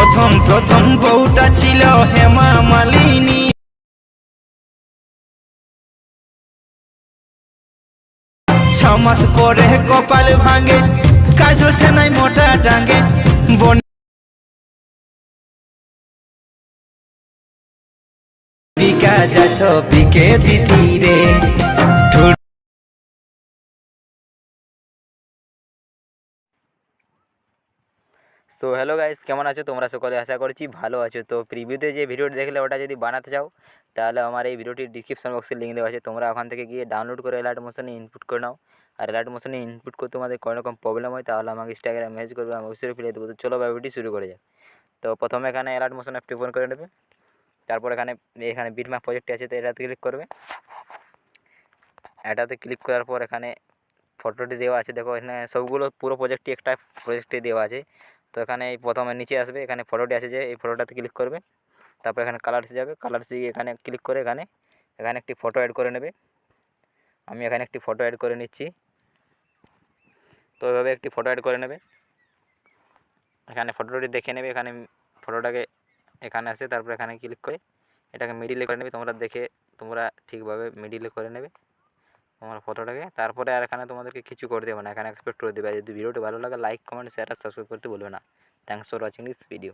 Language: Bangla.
প্রথম প্রথম বউটা ছিল হেমা মালিনী, 6 মাস পরে কপাল ভাঙে, কাজল সেনাই মোটা ডাঙ্গে। বিকা যাত বিকে দিদি রে। সো হ্যালো গাইস, কেমন আছো তোমরা সকলে? আশা করছি ভালো আছো। তো প্রিভিউতে যে ভিডিওটি দেখলে ওটা যদি বানাতে চাও তাহলে আমার এই ভিডিওটির ডিসক্রিপশন বক্সে লিঙ্ক দেওয়া আছে, তোমরা ওখান থেকে গিয়ে ডাউনলোড করে অ্যালার্ট মোশনে ইনপুট করে নাও। আর অ্যালার্ট মোশনে ইনপুট করতে তোমাদের কোনো রকম প্রবলেম হয় তাহলে আমাকে ইনস্টাগ্রামে মেসেজ করবে, আমি অবশ্যই ফিরে দেবো। তো চলো ভিডিওটি শুরু করে যাক। তো প্রথমে এখানে অ্যালার্ট মোশন অ্যাপটি ওপেন করে নেবে, তারপর এখানে এখানে বিটম্যাপ প্রজেক্টটি আছে, তো এটাতে ক্লিক করবে। এটাতে ক্লিক করার পর এখানে ফটোটি দেওয়া আছে, দেখো এখানে সবগুলো পুরো প্রজেক্টটি একটা প্রজেক্টে দেওয়া আছে। তো এখানে এই প্রথমে নিচে আসবে, এখানে ফটোটি আছে যে এই ফটোটাতে ক্লিক করবে, তারপর এখানে কালারসে যাবে, কালারসে গিয়ে এখানে ক্লিক করে এখানে এখানে একটি ফটো অ্যাড করে নেবে। আমি এখানে একটি ফটো অ্যাড করে নিচ্ছি। তো এভাবে একটি ফটো অ্যাড করে নেবে, এখানে ফটোটি দেখে নেবে। এখানে ফটোটাকে এখানে আসে, তারপর এখানে ক্লিক করে এটাকে মিডিলে করে নেবে। তোমরা ঠিকভাবে মিডিলে করে নেবে তোমার ফটোটাকে। তারপরে আর এখানে তোমাদেরকে কিছু করে দেবে না, এখানে এক্সপেক্ট করে দেবে। যদি ভিডিওটি ভালো লাগে লাইক কমেন্ট শেয়ার আর সাবস্ক্রাইব করতে ভুলবে না। Thanks for watching this video.